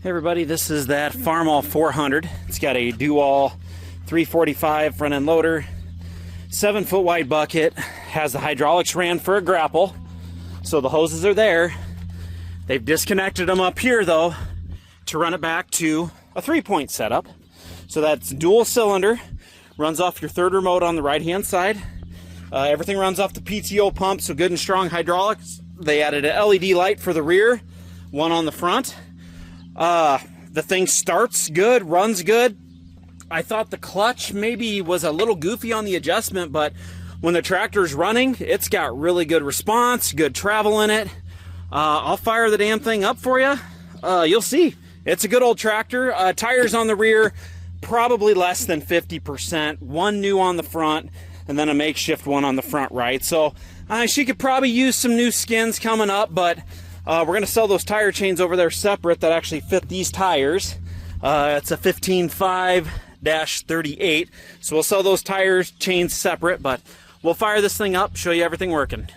Hey everybody, this is that Farmall 400. It's got a dual 345 front end loader, 7-foot wide bucket, has the hydraulics ran for a grapple, so the hoses are there. They've disconnected them up here though to run it back to a 3-point setup. So that's dual cylinder, runs off your third remote on the right hand side. Everything runs off the PTO pump, so good and strong hydraulics. They added an LED light for the rear, one on the front. The thing starts good, runs good. I thought the clutch maybe was a little goofy on the adjustment, but when the tractor's running, it's got really good response, good travel in it. I'll fire the damn thing up for you. You'll see. It's a good old tractor. Tires on the rear, probably less than 50%. One new on the front, and then a makeshift one on the front right. So she could probably use some new skins coming up, but we're going to sell those tire chains over there separate that actually fit these tires. It's a 15.5-38, so we'll sell those tires chains separate, but we'll fire this thing up, show you everything working.